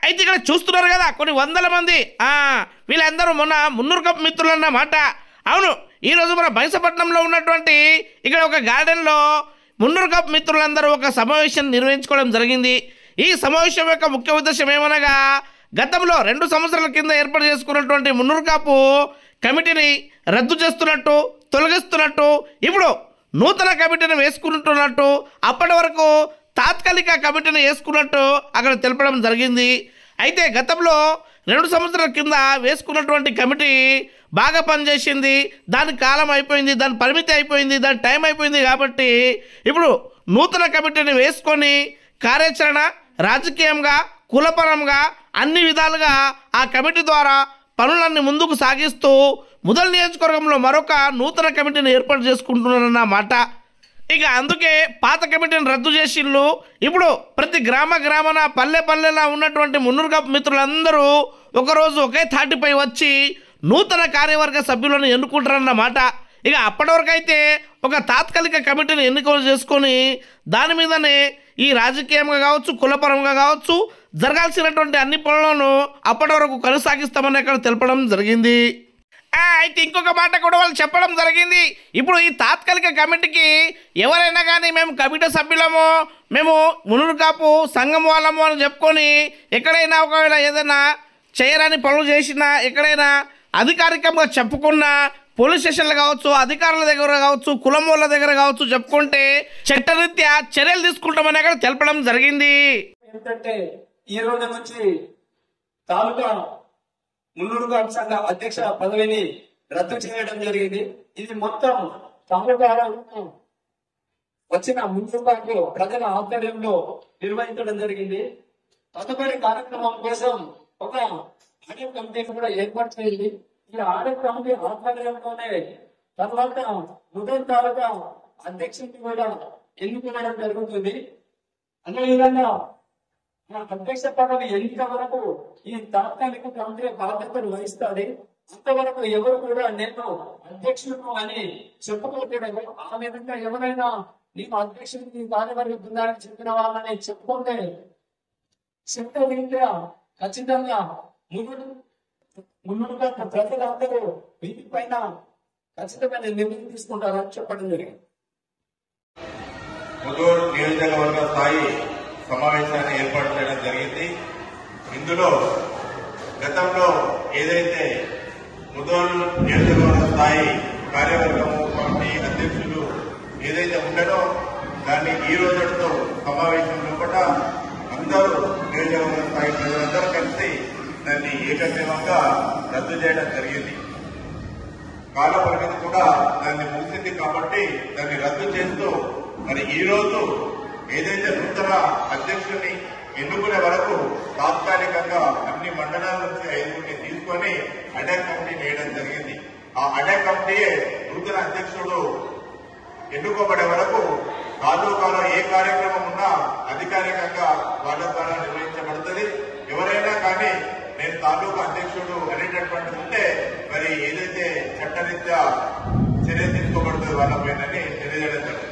అయితే ఇక్కడ చూస్తున్నారు కదా కొన్ని వందల మంది వీళ్ళందరూ మొన్న మున్నూరు కప్ మిత్రులు అన్నమాట. అవును, ఈరోజు మన బైసపట్నంలో ఉన్నటువంటి ఇక్కడ ఒక గార్డెన్లో మున్నూరు కప్ మిత్రులందరూ ఒక సమావేశం నిర్వహించుకోవడం జరిగింది. ఈ సమావేశం యొక్క ముఖ్య ఉద్దేశం ఏమనగా గతంలో 2 సంవత్సరాల కింద ఏర్పాటు చేసుకున్నటువంటి మున్నూరు కాపు కమిటీని రద్దు చేస్తున్నట్టు, తొలగిస్తున్నట్టు, ఇప్పుడు నూతన కమిటీని వేసుకుంటున్నట్టు, అప్పటి వరకు తాత్కాలిక కమిటీని వేసుకున్నట్టు అక్కడ తెలపడం జరిగింది. అయితే గతంలో 2 సంవత్సరాల కింద వేసుకున్నటువంటి కమిటీ బాగా పనిచేసింది, దాని కాలం అయిపోయింది, దాని పరిమితి అయిపోయింది, దాని టైం అయిపోయింది. కాబట్టి ఇప్పుడు నూతన కమిటీని వేసుకొని కార్యాచరణ రాజకీయంగా, కులపరంగా అన్ని విధాలుగా ఆ కమిటీ ద్వారా పనులన్నీ ముందుకు సాగిస్తూ ముదల్ నియోజకవర్గంలో మరొక నూతన కమిటీని ఏర్పాటు చేసుకుంటున్నారన్నమాట. ఇక అందుకే పాత కమిటీని రద్దు చేసిళ్ళు. ఇప్పుడు ప్రతి గ్రామాన పల్లెలా ఉన్నటువంటి మున్నూరు కప్ మిత్రులందరూ ఒకరోజు ఒకే తాటిపై వచ్చి నూతన కార్యవర్గ సభ్యులను ఎన్నుకుంటారన్నమాట. ఇక అప్పటి వరకు అయితే ఒక తాత్కాలిక కమిటీని ఎన్నికలు చేసుకొని దాని మీదనే ఈ రాజకీయంగా కావచ్చు, కులపరంగా కావచ్చు జరగాల్సినటువంటి అన్ని పనులను అప్పటి వరకు కొనసాగిస్తామని అక్కడ తెలపడం జరిగింది. అయితే ఇంకొక మాట కూడా వాళ్ళు చెప్పడం జరిగింది. ఇప్పుడు ఈ తాత్కాలిక కమిటీకి ఎవరైనా కానీ మేము కమిటీ సభ్యులము, మేము మున్నూరు కాపు సంఘం వాళ్ళము అని చెప్పుకొని ఎక్కడైనా ఒకవేళ ఏదైనా చేయరాని పనులు చేసినా, ఎక్కడైనా అధికారికంగా చెప్పుకున్నా, పోలీస్ స్టేషన్లు కావచ్చు, అధికారుల దగ్గర కావచ్చు, కులం వాళ్ళ దగ్గర కావచ్చు చెప్పుకుంటే చట్టరీత్యా చర్యలు తీసుకుంటామని అక్కడ తెలపడం జరిగింది. ఏంటంటే ఈ రోజు నుంచి తాలూకా మున్నూరు కాపు సంఘ అధ్యక్ష పదవిని రద్దు చేయడం జరిగింది. ఇది మొత్తం తాలూకాలో వచ్చిన మున్నూరు కాపు ప్రజల ఆధ్వర్యంలో నిర్వహించడం జరిగింది. తదుపరి కార్యక్రమం కోసం ఒక ఆడియో కమిటీని కూడా ఏర్పాటు చేయండి. ఈ ఆడియో కమిటీ ఆధ్వర్యంలోనే తర్వాత ముదల్ తాలూకా అధ్యక్షుడిని కూడా ఎన్నుకోవడం జరుగుతుంది. అదేవిధంగా అధ్యక్ష పదవి ఎన్నిక వరకు ఈ తాత్కాలిక కమిటీ బాధ్యతలు వహిస్తుంది. అంతవరకు ఎవరు కూడా నేను అధ్యక్షుడు అని చెప్పుకోకూడదు. ఆ విధంగా ఎవరైనా నేను అధ్యక్షుడికి కార్యవర్గ బృందానికి చెప్పిన వాళ్ళని చెప్పుకుంటే రీత్యా ఖచ్చితంగా మున్నుడుగా ప్రజలందరూ వీటిపైన ఖచ్చితమైన నిర్ణయం తీసుకుంటారని చెప్పడం జరిగింది. ముదూరు నియోజకవర్గ స్థాయి సమావేశాన్ని ఏర్పాటు చేయడం జరిగింది. ఇందులో గతంలో ఏదైతే ముదూరు నియోజకవర్గ స్థాయి కార్యవర్గము కమిటీ అధ్యక్షులు ఏదైతే ఉండనో దాన్ని ఈ రోజుతో సమావేశంలో కూడా అందరూ నియోజకవర్గ స్థాయి ప్రజలందరూ కలిసి దాన్ని ఏకగ్రీవంగా రద్దు చేయడం జరిగింది. కాల పరిమితి కూడా దాన్ని ముగిసింది కాబట్టి దాన్ని రద్దు చేస్తూ మరి ఈ రోజు ఏదైతే నూతన అధ్యక్షుడిని ఎన్నుకునే వరకు తాత్కాలికంగా అన్ని మండలాల నుంచి 5 తీసుకొని అటాక్ కమిటీ వేయడం జరిగింది. ఆ అటాక్ కమిటీయే నూతన అధ్యక్షుడు ఎన్నుకోబడే వరకు తాలూకాలో ఏ కార్యక్రమం ఉన్నా అధికారికంగా వాళ్ళ ద్వారా నిర్వహించబడుతుంది. ఎవరైనా కానీ నేను తాలూకా అధ్యక్షుడు అనేటటువంటి ఉంటే మరి ఏదైతే చట్టరీత్యా చర్య తీసుకోబడుతుంది వాళ్ళ పైన తెలియజేయడం జరుగుతుంది.